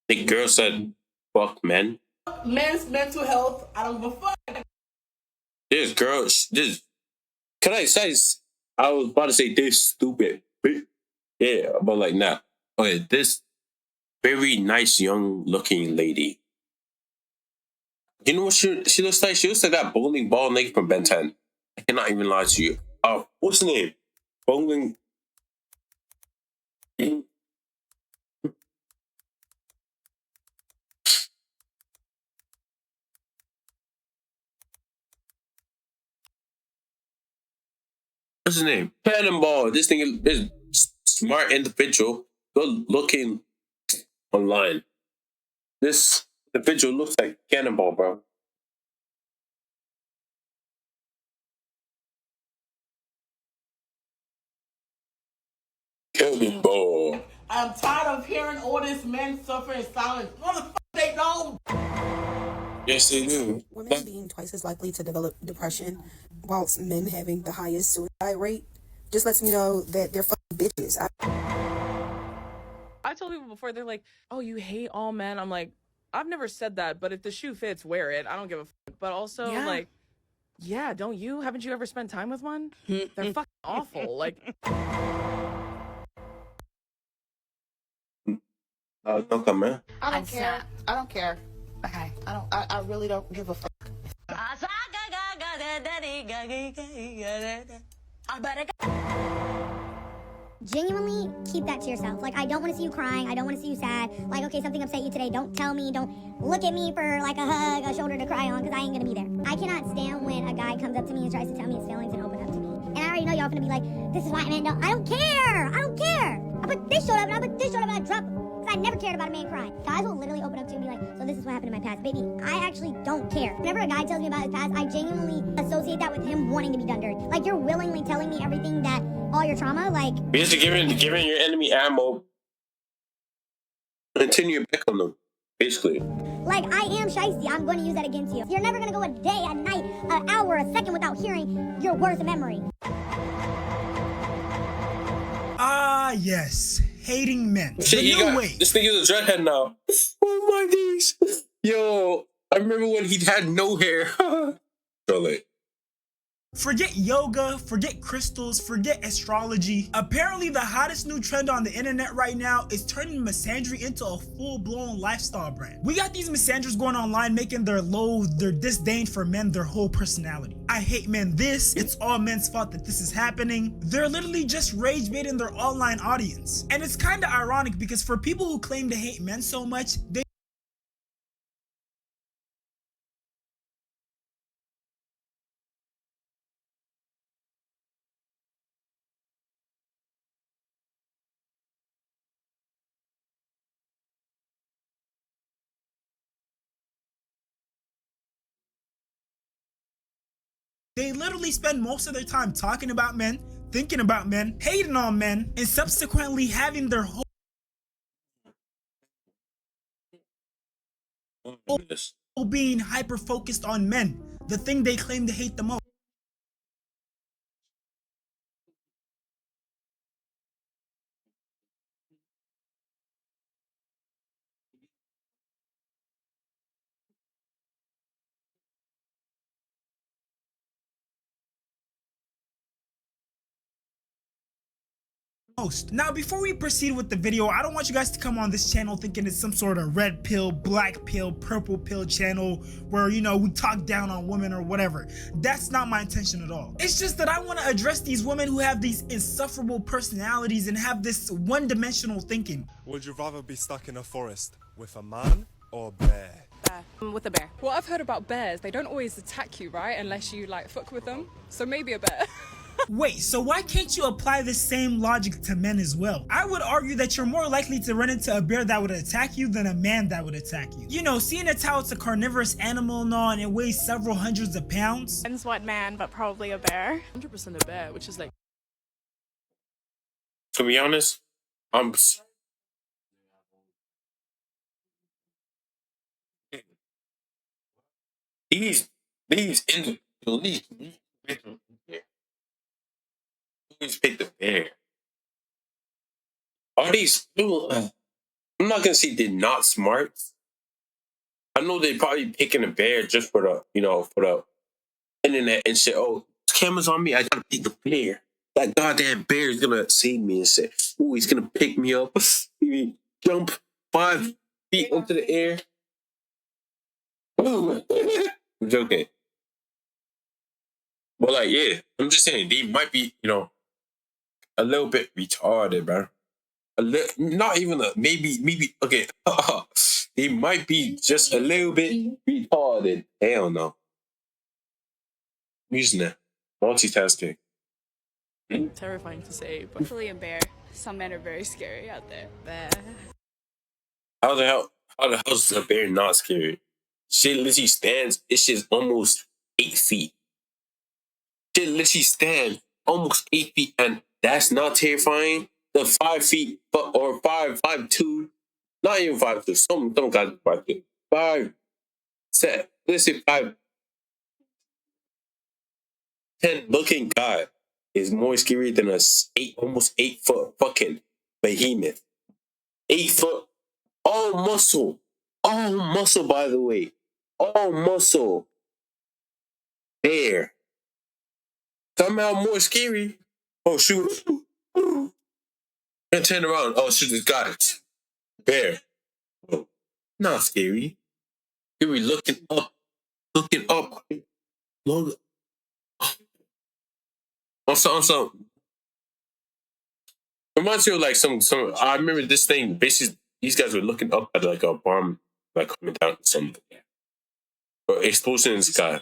The girl said, "Fuck men." Men's mental health. I don't give a fuck. This girl, this can I say? I was about to say this stupid. Yeah, but like nah. Okay, this very nice young looking lady. You know what she looks like? She looks like that bowling ball nigga from Ben 10. I cannot even lie to you. Oh, what's the name? Bowling. What's his name? Cannonball. This thing is smart individual. Good looking online. This individual looks like Cannonball, bro. Cannonball. I'm tired of hearing all this men suffer in silence. Motherfucker, they don't. Yes, they do. Women being twice as likely to develop depression, whilst men having the highest suicide rate, just lets me know that they're fucking bitches. I told people before, they're like, oh, you hate all men. I'm like, I've never said that, but if the shoe fits, wear it. I don't give a fuck. But also, like, yeah, don't you? Haven't you ever spent time with one? They're fucking awful. Like, Don't come, man. I don't care. I don't care. Okay. I really don't give a fuck. Genuinely keep that to yourself. Like, I don't want to see you crying. I don't want to see you sad. Like, okay, something upset you today. Don't tell me. Don't look at me for like a hug, a shoulder to cry on, because I ain't gonna be there. I cannot stand when a guy comes up to me and tries to tell me his feelings and open up to me. And I already know y'all gonna be like, this is why I meant no. I don't care. I don't care. I put this shoulder up and I put this shoulder up and I drop. Because I never cared about a man crying. Guys will literally open up to me and be like, so this is what happened in my past. Baby, I actually don't care. Whenever a guy tells me about his past, I genuinely associate that with him wanting to be done dirty. Like, you're willingly telling me everything that, all your trauma, like... Basically giving your enemy ammo. Continue to pick on them. Basically. Like, I am shiesty. I'm going to use that against you. You're never going to go a day, a night, an hour, a second without hearing your words of memory. Ah, yes. Hating men. Shit, this nigga's a dreadhead now. Oh my days. Yo, I remember when he had no hair. So late. Forget yoga, forget crystals, forget astrology. Apparently the hottest new trend on the internet right now is turning misandry into a full-blown lifestyle brand. We got these misanders going online making their loathe, their disdain for men their whole personality. I hate men this, it's all men's fault that this is happening. They're literally just rage baiting their online audience. And it's kinda ironic because for people who claim to hate men so much, they literally spend most of their time talking about men, thinking about men, hating on men, and subsequently having their whole being hyper-focused on men, the thing they claim to hate the most. Now, before we proceed with the video, I don't want you guys to come on this channel thinking it's some sort of red pill, black pill, purple pill channel where, you know, we talk down on women or whatever. That's not my intention at all. It's just that I want to address these women who have these insufferable personalities and have this one-dimensional thinking. Would you rather be stuck in a forest with a man or a bear? with a bear. Well, I've heard about bears. They don't always attack you, right? Unless you, like, fuck with them. So maybe a bear. Wait, so why can't you apply the same logic to men as well? I would argue that you're more likely to run into a bear that would attack you than a man that would attack you. You know, seeing as how it's a carnivorous animal and all, and it weighs several hundreds of pounds. Depends what man, but probably a bear. 100% a bear, which is like... To be honest, I'm... These individuals, please pick the bear. All these I'm not gonna say they're not smart. I know they probably picking a bear just for the, for the internet and shit. Oh, cameras on me. I gotta pick the bear. That goddamn bear is gonna save me and say, "Ooh, he's gonna pick me up, maybe jump 5 feet into the air." I'm joking, but like, yeah, I'm just saying they might be, a little bit retarded, bro. A little, not even a maybe. Okay, they might be just a little bit retarded. Hell no. Using it, multitasking. Terrifying to say, but Definitely a bear. Some men are very scary out there. How the hell? How the hell is a bear not scary? Shit literally stands. It's just almost 8 feet. Shit literally stands almost 8 feet, and that's not terrifying. The 5 feet, or 5'2", not even 5'2". Some guys 5'2". 5'7". Let's say 5'10" looking guy is more scary than a almost 8 foot fucking behemoth. 8 foot. All muscle. By the way. All muscle. There. Somehow more scary. Oh, shoot. And turn around. Oh, shoot, this guy. Bear. Oh, not scary. Scary looking up. Looking up. Look. On some. Reminds me of like some. I remember this thing. Basically, these guys were looking up at like a bomb, like coming down. Some explosion in the sky.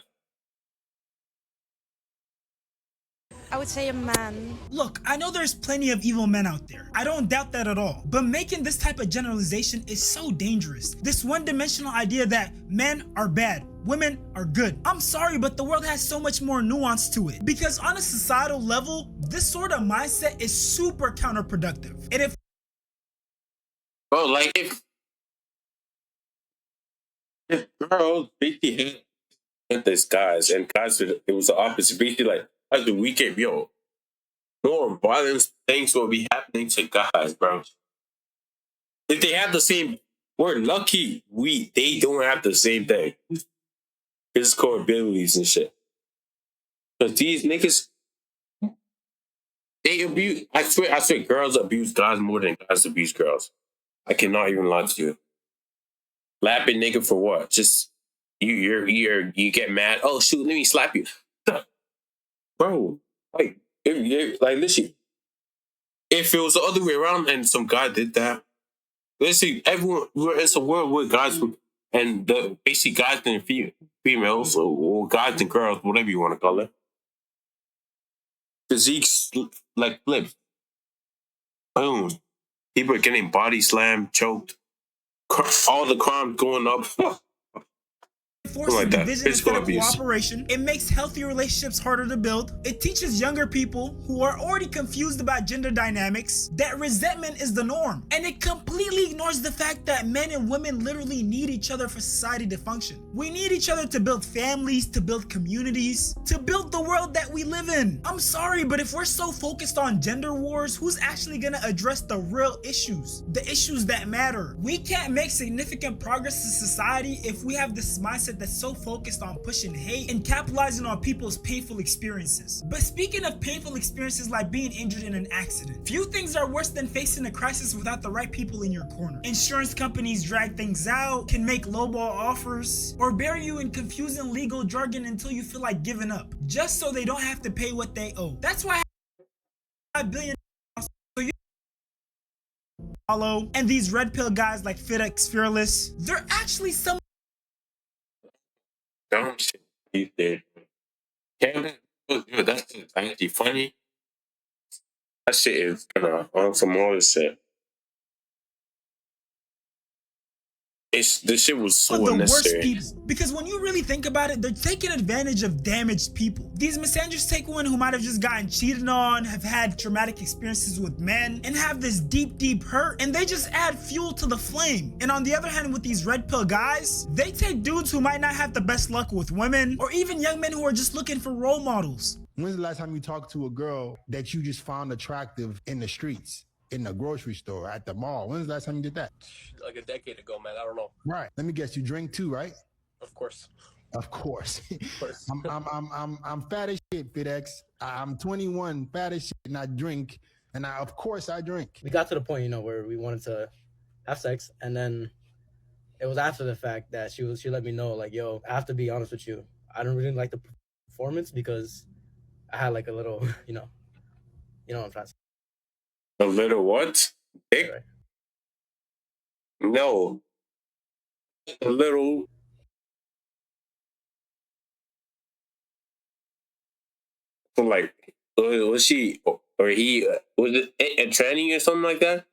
I would say a man. Look, I know there's plenty of evil men out there. I don't doubt that at all. But making this type of generalization is so dangerous. This one-dimensional idea that men are bad, women are good. I'm sorry, but the world has so much more nuance to it. Because on a societal level, this sort of mindset is super counterproductive. And if Bro, like if girls basically had this guys and guys, it was the opposite. Basically, like as the weekend, more violent things will be happening to guys, bro. If they have the same, we're lucky they don't have the same thing. Physical abilities and shit. Because these niggas, they abuse. I swear, girls abuse guys more than guys abuse girls. I cannot even lie to you. Lapping nigga for what? Just you get mad. Oh shoot, let me slap you, bro. Like literally, if it was the other way around and some guy did that, literally everyone we're in some world where guys and the basic guys and females or guys and girls, whatever you want to call it, physiques like flips. Boom. People are getting body slammed, choked. All the crime going up. forces like that. division instead of cooperation. It makes healthy relationships harder to build. It teaches younger people who are already confused about gender dynamics that resentment is the norm. And it completely ignores the fact that men and women literally need each other for society to function. We need each other to build families, to build communities, to build the world that we live in. I'm sorry, but if we're so focused on gender wars, who's actually gonna address the real issues? The issues that matter. We can't make significant progress in society if we have this mindset that's so focused on pushing hate and capitalizing on people's painful experiences. But speaking of painful experiences like being injured in an accident, few things are worse than facing a crisis without the right people in your corner. Insurance companies drag things out, can make lowball offers, or bury you in confusing legal jargon until you feel like giving up, just so they don't have to pay what they owe. That's why $5 billion follow, and these red pill guys like FedEx Fearless, they're actually some dumb shit he did. Canada, that's actually funny. That shit is on some other shit. This shit was so the unnecessary. worst people. Because when you really think about it, they're taking advantage of damaged people. These misanders take women who might have just gotten cheated on, have had traumatic experiences with men, and have this deep hurt, and they just add fuel to the flame. And on the other hand, with these red pill guys, they take dudes who might not have the best luck with women, or even young men who are just looking for role models. When's the last time you talked to a girl that you just found attractive in the streets? in the grocery store, at the mall. When's the last time you did that? Like a decade ago, man. I don't know. Right. Let me guess. You drink too, right? Of course. Of course. Of course. I'm fat as shit, FitX. I'm 21, fat as shit, and I drink. And of course I drink. We got to the point, you know, where we wanted to have sex, and then it was after the fact that she let me know, like, yo, I have to be honest with you. I don't really like the performance because I had like a little, you know what I'm trying to say. A little what? Dick? Right. No. A little. Like, was she or he? Was it a tranny or something like that?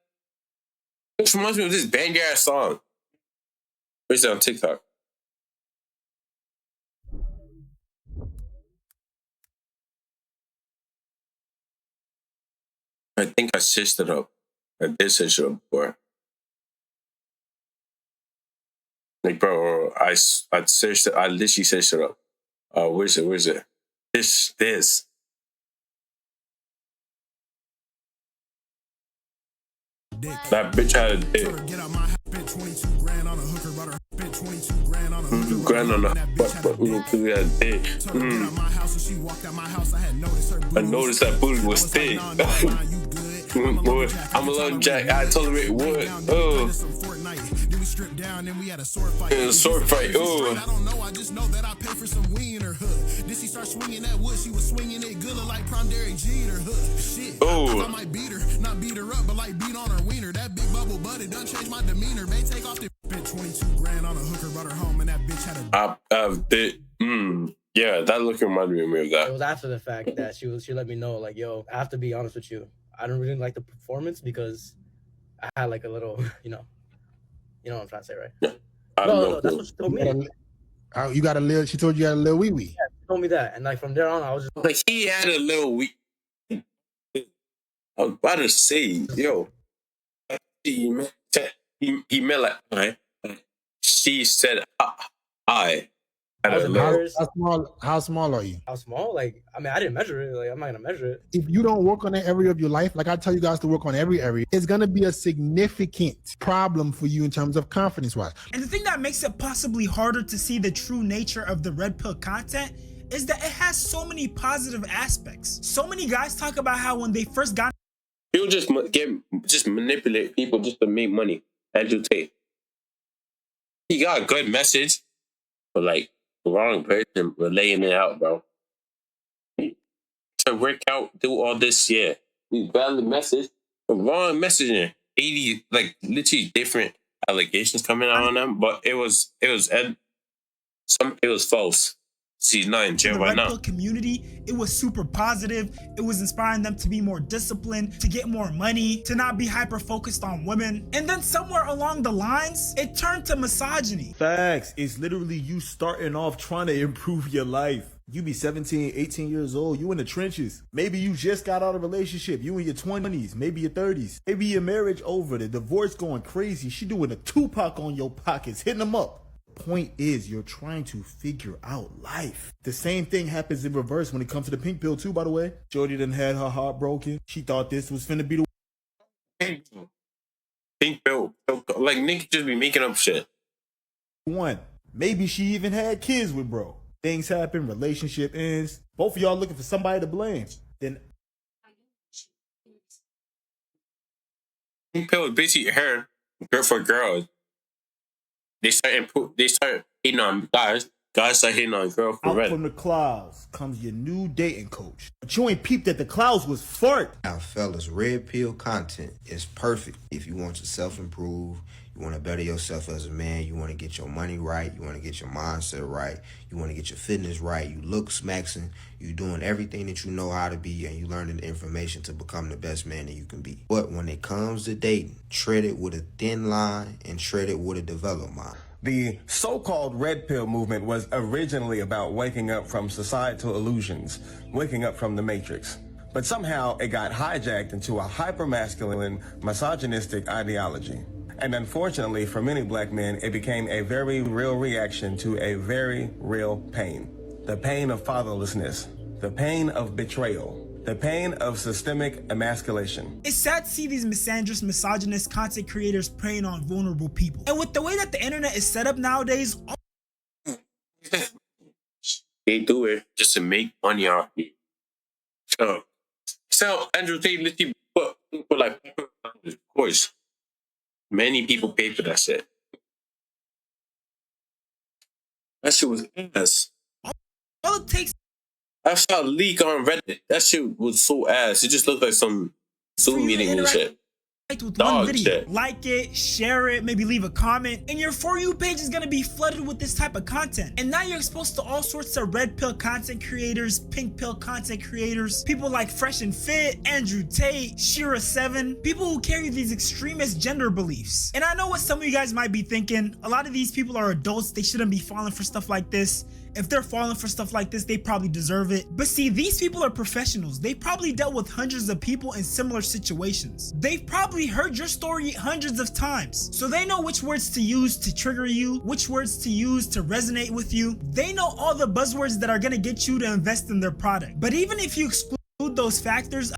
This reminds me of this band ass song. It's on TikTok. I think I searched it up. I did search it up before. Like, bro, I searched it. I literally searched it up. Where's it? This. That bitch had a dick. Grand on the butt, we had a dick. I noticed that booty was thick. I'm a little jack. I told her it would. Oh. A sword fight. Oh. I don't know. I just know that I paid for some weed in her hood. Did she start swinging that wood? She was swinging it good, like prom Derek Jeter hood. Shit. Oh. I might beat her, not beat her up, but like beat on her wiener. That big bubble butt, it done changed my demeanor. May take off the spent 22 grand on a hooker, brought her home, and that bitch had a. Yeah, that look reminded me of that. It was after the fact that she let me know, like, yo, I have to be honest with you. I don't really like the performance because I had like a little, you know what I'm trying to say, right? Yeah. No, that's what she told me. You got a little. She told you had a little wee wee. Yeah, she told me that, and like from there on, I was just like, he had a little wee. I was about to say, yo, he meant like, right? She said, I. How small are you? How small? Like, I mean, I didn't measure it. Like, I'm not gonna measure it. If you don't work on that area of your life, like I tell you guys to work on every area, it's gonna be a significant problem for you in terms of confidence-wise. And the thing that makes it possibly harder to see the true nature of the red pill content is that it has so many positive aspects. So many guys talk about how when they first got, people just manipulate people just to make money, educate. He got a good message, but like, the wrong person laying it out, bro. To work out, do all this, yeah. You valid message, the wrong messaging. 80, like, literally different allegations coming out on them, but it was false. She's not in jail right now. The red pill community, it was super positive. It was inspiring them to be more disciplined, to get more money, to not be hyper focused on women. And then somewhere along the lines, it turned to misogyny. Facts. It's literally you starting off trying to improve your life. You be 17, 18 years old, you in the trenches. Maybe you just got out of a relationship, you in your 20s, maybe your 30s. Maybe your marriage over, the divorce going crazy. She doing a Tupac on your pockets, hitting them up. Point is, you're trying to figure out life. The same thing happens in reverse when it comes to the pink pill too, by the way. Jody done had her heart broken. She thought this was finna be the pink pill. Like, niggas just be making up shit. one. Maybe she even had kids with bro. Things happen, relationship ends. Both of y'all looking for somebody to blame. Then pink pill is basically her girl for girls. They start hitting on guys. Guys start hitting on girls for red. Out from the clouds comes your new dating coach. But you ain't peeped that the clouds was fart. Now, fellas, red pill content is perfect if you want to self-improve, you want to better yourself as a man, you want to get your money right, you want to get your mindset right, you want to get your fitness right, you look smaxing, you doing everything that you know how to be, and you learning the information to become the best man that you can be. But when it comes to dating, tread it with a thin line and tread it with a developed mind. The so-called red pill movement was originally about waking up from societal illusions, waking up from the matrix. But somehow it got hijacked into a hyper-masculine, misogynistic ideology. And unfortunately for many black men, it became a very real reaction to a very real pain. The pain of fatherlessness, the pain of betrayal, The pain of systemic emasculation. It's sad to see these misandrous, misogynist content creators preying on vulnerable people. And with the way that the internet is set up nowadays, they do it just to make money off you. So Andrew Tate literally put like, of course, many people pay for that shit. That shit was ass. all it takes. I saw a leak on Reddit. That shit was so ass. It just looked like some Zoom meeting and shit. With Dog one video. shit. Like it, share it, maybe leave a comment, and your For You page is gonna be flooded with this type of content. And now you're exposed to all sorts of red pill content creators, pink pill content creators, people like Fresh and Fit, Andrew Tate, Shira7, people who carry these extremist gender beliefs. And I know what some of you guys might be thinking. A lot of these people are adults. They shouldn't be falling for stuff like this. If they're falling for stuff like this, they probably deserve it. But see, these people are professionals. They probably dealt with hundreds of people in similar situations. They've probably heard your story hundreds of times. So they know which words to use to trigger you, which words to use to resonate with you. They know all the buzzwords that are gonna get you to invest in their product. But even if you exclude those factors,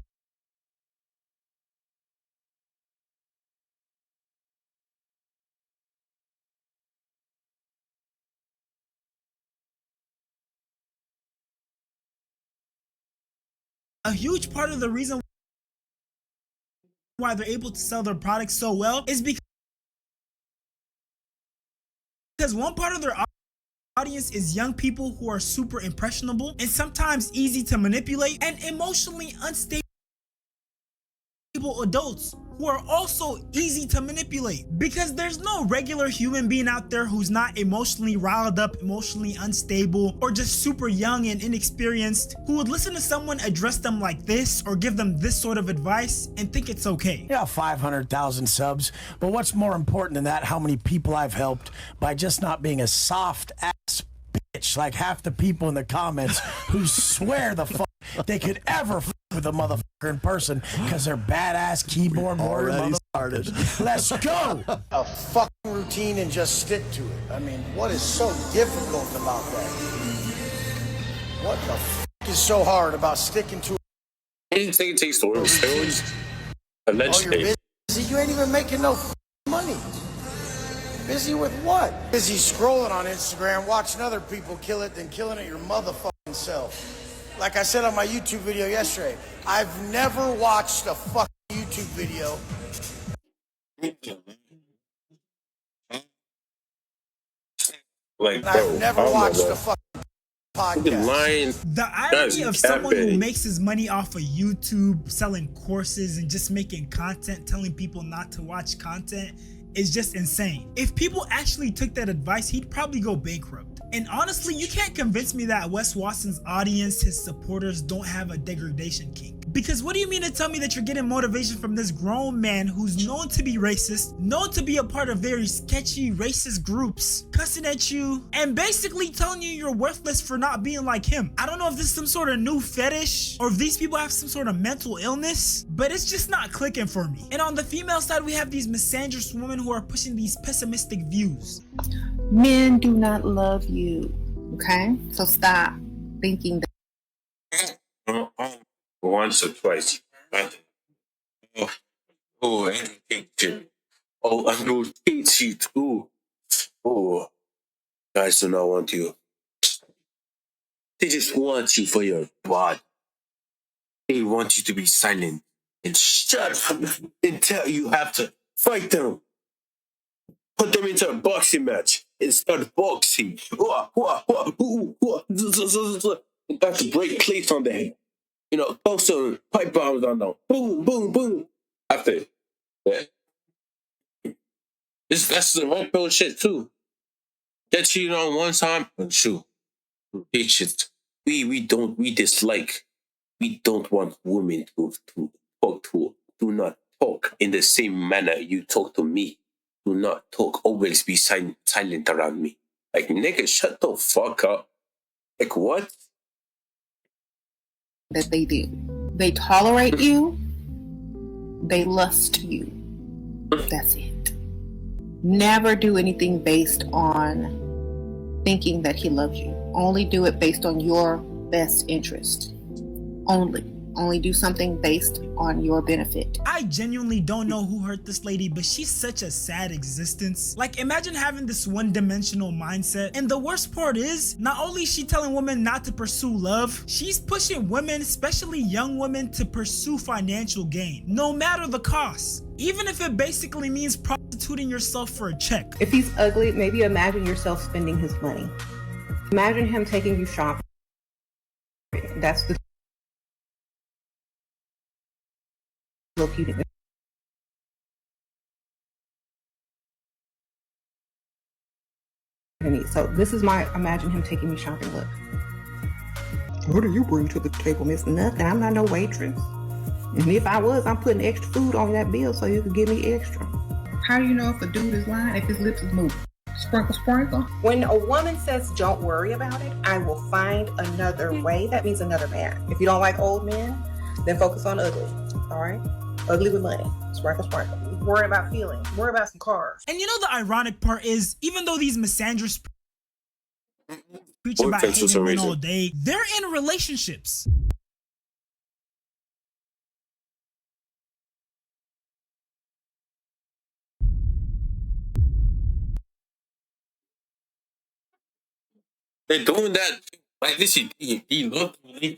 a huge part of the reason why they're able to sell their products so well is because one part of their audience is young people who are super impressionable and sometimes easy to manipulate, and emotionally unstable adults who are also easy to manipulate, because there's no regular human being out there who's not emotionally riled up, emotionally unstable, or just super young and inexperienced who would listen to someone address them like this or give them this sort of advice and think it's okay. Yeah, 500,000 subs, but what's more important than that, how many people I've helped by just not being a soft ass bitch like half the people in the comments who swear the fuck they could ever with a motherfucker in person because they're badass keyboard warrior motherfuckers. Let's go! A fucking routine and just stick to it. I mean, what is so difficult about that? What the fuck is so hard about sticking to it? You think it takes steroids? Allegedly. Oh, you're busy? You ain't even making no money. Busy with what? Busy scrolling on Instagram, watching other people kill it, than killing it your motherfucking self. Like I said on my YouTube video yesterday, I've never watched a fucking YouTube video. Like, I've never watched a fucking podcast. The irony of someone who makes his money off of YouTube, selling courses and just making content, telling people not to watch content, is just insane. If people actually took that advice, he'd probably go bankrupt. And honestly, you can't convince me that Wes Watson's audience, his supporters, don't have a degradation kink. Because what do you mean to tell me that you're getting motivation from this grown man who's known to be racist, known to be a part of very sketchy racist groups, cussing at you, and basically telling you you're worthless for not being like him? I don't know if this is some sort of new fetish or if these people have some sort of mental illness, but it's just not clicking for me. And on the female side, we have these misandrous women who are pushing these pessimistic views. Men do not love you, okay? So stop thinking that. Once or twice. Oh, I hate you. Oh, I don't hate you too. Oh, guys do not want you. They just want you for your body. They want you to be silent and shut up until you have to fight them. Put them into a boxing match and start boxing. Got to break plates on them. You know, throw some pipe bombs on them. Boom, boom, boom. After that. That's the red pill shit too. Get cheated on one time, shoot. Bitches. We dislike. We don't want women to talk to. Do not talk in the same manner you talk to me. Do not talk. Always be silent around me. Like, nigga, shut the fuck up. Like, what? That they do. They tolerate you. They lust you. That's it. Never do anything based on thinking that he loves you. Only do it based on your best interest. Only. Only do something based on your benefit. I genuinely don't know who hurt this lady, but she's such a sad existence. Like, imagine having this one-dimensional mindset. And the worst part is, not only is she telling women not to pursue love, she's pushing women, especially young women, to pursue financial gain, no matter the cost. Even if it basically means prostituting yourself for a check. If he's ugly, maybe imagine yourself spending his money. Imagine him taking you shopping. That's the located. So this is my imagine him taking me shopping look. What do you bring to the table, Miss? Nothing. I'm not no waitress. And if I was, I'm putting extra food on that bill so you could give me extra. How do you know if a dude is lying if his lips is moving? Sprinkle, sprinkle. When a woman says don't worry about it, I will find another way. That means another man. If you don't like old men, then focus on ugly. All right? Ugly with money. Sprinkle, sprinkle. Worry about feelings. Worry about some cars. And you know the ironic part is, even though these misandrists preach about hating men all day, they're in relationships. They're doing that like this. They look, they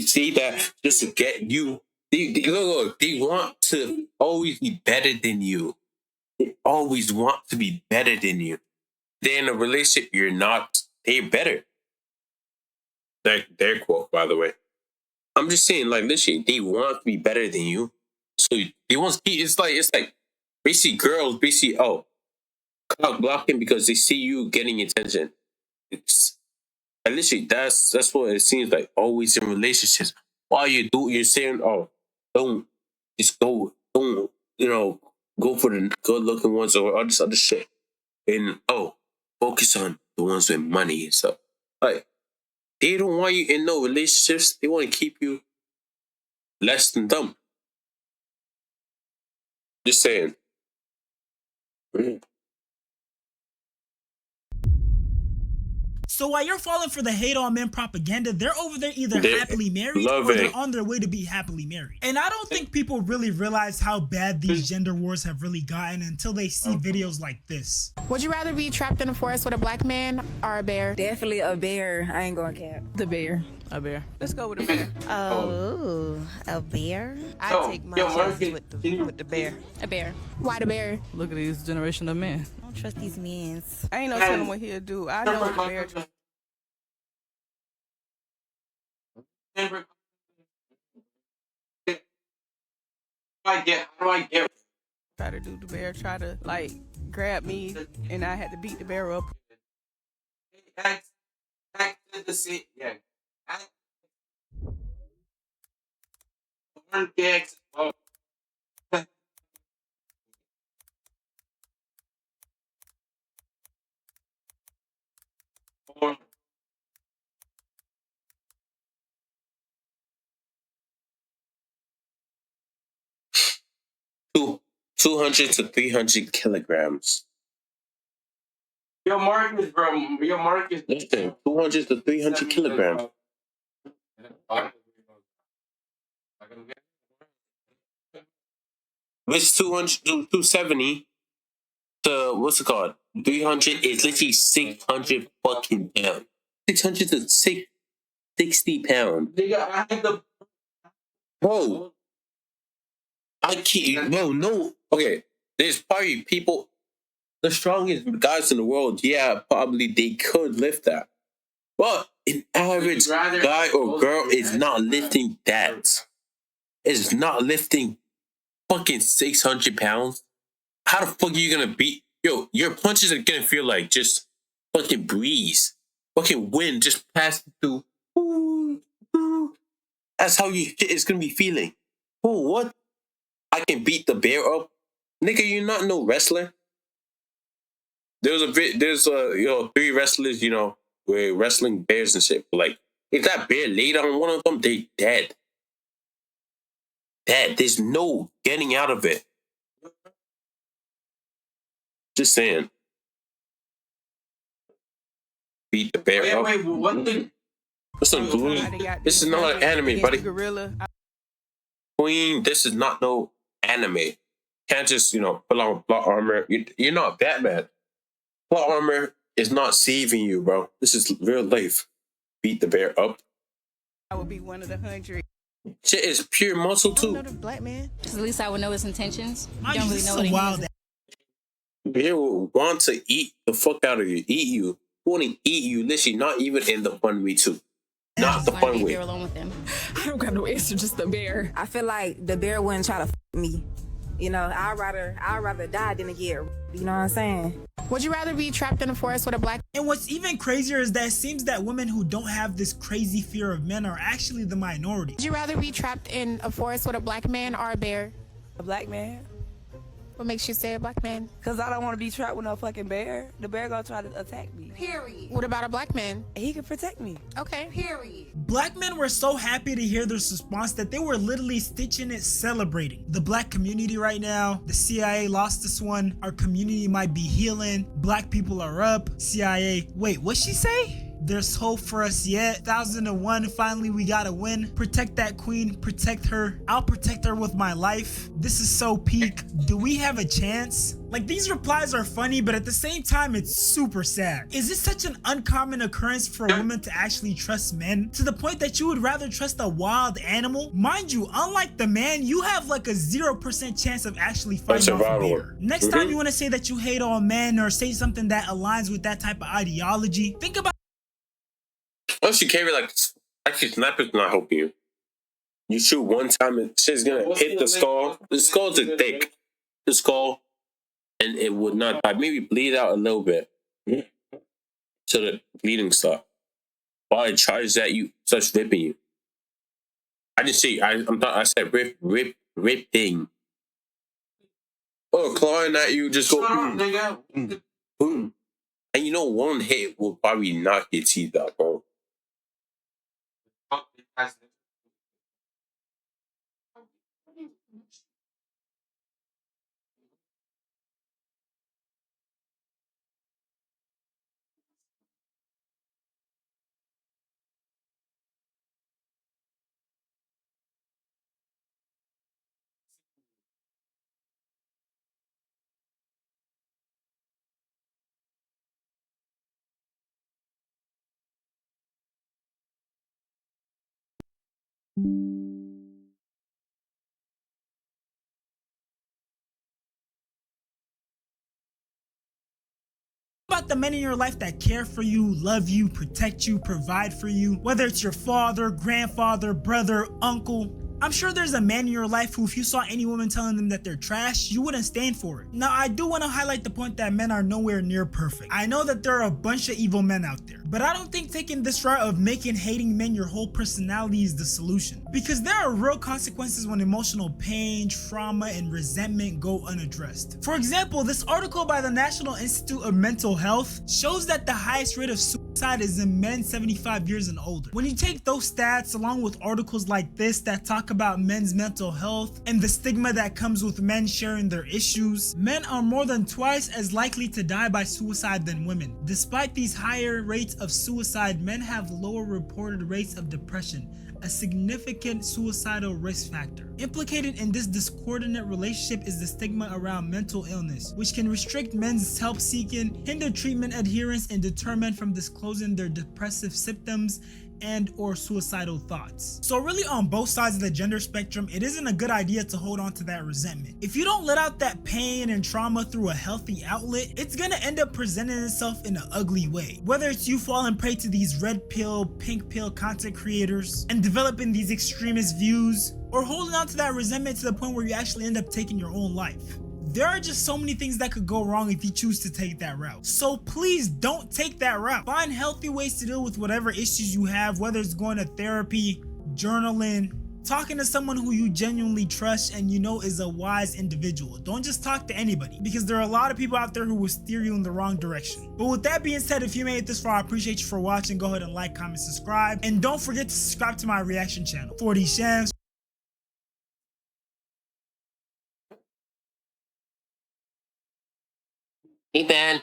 say that just to get you. Look, they want to always be better than you. They always want to be better than you. They're in a relationship, you're not. They're better. Their quote, by the way. I'm just saying, like, literally, they want to be better than you. So they want to be. It's like basically girls basically cock blocking because they see you getting attention. It's and literally that's what it seems like always in relationships. While you're saying, don't just don't go for the good looking ones or all this other shit. And focus on the ones with money and stuff. Like they don't want you in no relationships. They want to keep you less than them. Just saying. So while you're falling for the hate on men propaganda, they're over there either happily married or they're on their way to be happily married. And I don't think people really realize how bad these gender wars have really gotten until they see videos like this. Would you rather be trapped in a forest with a black man or a bear? Definitely a bear. I ain't going to cap. The bear. A bear. Let's go with a bear. Oh, a bear? I take my chances with the bear. A bear. Why the bear? Look at these generation of men. I don't trust these men. I ain't no telling what he'll do. I know the bear. How do I get? Try to do the bear, try to like grab me, and I had to beat the bear up. Yeah. Two 200 to 300 kilograms. Your mark bro. Your mark is listen, 200 to 300 kilograms. Which 200 to 270 to what's it called? 300 is literally 600 fucking pounds. 600 to 660 pounds. Bro, I can't. No. Okay, there's probably people, the strongest guys in the world. Yeah, probably they could lift that. But an average guy or girl is not lifting that. Is not lifting fucking 600 pounds. How the fuck are you gonna beat? Yo, your punches are gonna feel like just fucking breeze. Fucking wind just passing through. That's how it's gonna be feeling. Oh, what? I can beat the bear up? Nigga, you're not no wrestler. There's 3 wrestlers, were wrestling bears and shit. But like, if that bear laid on one of them, they dead. Dead. There's no getting out of it. Just saying. Beat the bear up. Listen, this is not an anime, buddy. Queen, this is not no anime. Can't just, put on plot armor. You're not Batman. Plot armor is not saving you, bro. This is real life. Beat the bear up. I would be one of the 100. Shit is pure muscle too. I don't know the black man. At least I would know his intentions. You don't really know what he is. He will want to eat the fuck out of you. Eat you. Want to eat you. Literally, not even in the fun way too. Not the fun way. Alone with him. I don't got no answer, just the bear. I feel like the bear wouldn't try to me. I'd rather die than to get. You know what I'm saying? Would you rather be trapped in a forest with a black? And what's even crazier is that it seems that women who don't have this crazy fear of men are actually the minority. Would you rather be trapped in a forest with a black man or a bear? A black man. What makes you say a black man? Because I don't want to be trapped with no fucking bear. The bear gonna try to attack me. Period. What about a black man? He can protect me. Okay. Period. Black men were so happy to hear this response that they were literally stitching it, celebrating. The black community right now, the CIA lost this one. Our community might be healing. Black people are up. CIA, wait, what'd she say? There's hope for us yet. 1001, finally we gotta win. Protect that queen, protect her. I'll protect her with my life. This is so peak. Do we have a chance? Like, these replies are funny, but at the same time, it's super sad. Is this such an uncommon occurrence for a woman to actually trust men? To the point that you would rather trust a wild animal? Mind you, unlike the man, you have like a 0% chance of actually fighting off a bear. Next time you wanna say that you hate all men or say something that aligns with that type of ideology, think about Once you carry actually sniper's not helping you. You shoot one time and shit's gonna hit the skull. The skull's a thick. The skull, and it would not die. Maybe bleed out a little bit. So the bleeding stop. While it charges at you, starts ripping you. I didn't say I said ripping. Oh, clawing at you, just go boom. And one hit will probably knock your teeth out, bro. about the men in your life that care for you, love you, protect you, provide for you, whether it's your father, grandfather, brother, uncle. I'm sure there's a man in your life who, if you saw any woman telling them that they're trash, you wouldn't stand for it. Now, I do want to highlight the point that men are nowhere near perfect. I know that there are a bunch of evil men out there, but I don't think taking this route of making hating men your whole personality is the solution. Because there are real consequences when emotional pain, trauma, and resentment go unaddressed. For example, this article by the National Institute of Mental Health shows that the highest rate of suicide is in men 75 years and older. When you take those stats along with articles like this that talk about men's mental health and the stigma that comes with men sharing their issues, men are more than twice as likely to die by suicide than women. Despite these higher rates of suicide, men have lower reported rates of depression, a significant suicidal risk factor. Implicated in this discordant relationship is the stigma around mental illness, which can restrict men's help seeking, hinder treatment adherence, and deter men from disclosing their depressive symptoms and or suicidal thoughts. So really, on both sides of the gender spectrum, it isn't a good idea to hold on to that resentment. If you don't let out that pain and trauma through a healthy outlet, it's gonna end up presenting itself in an ugly way. Whether it's you falling prey to these red pill, pink pill content creators and developing these extremist views, or holding on to that resentment to the point where you actually end up taking your own life. There are just so many things that could go wrong if you choose to take that route. So please don't take that route. Find healthy ways to deal with whatever issues you have, whether it's going to therapy, journaling, talking to someone who you genuinely trust and you know is a wise individual. Don't just talk to anybody, because there are a lot of people out there who will steer you in the wrong direction. But with that being said, if you made it this far, I appreciate you for watching. Go ahead and like, comment, subscribe, and don't forget to subscribe to my reaction channel. 40 Shams. Hey, man.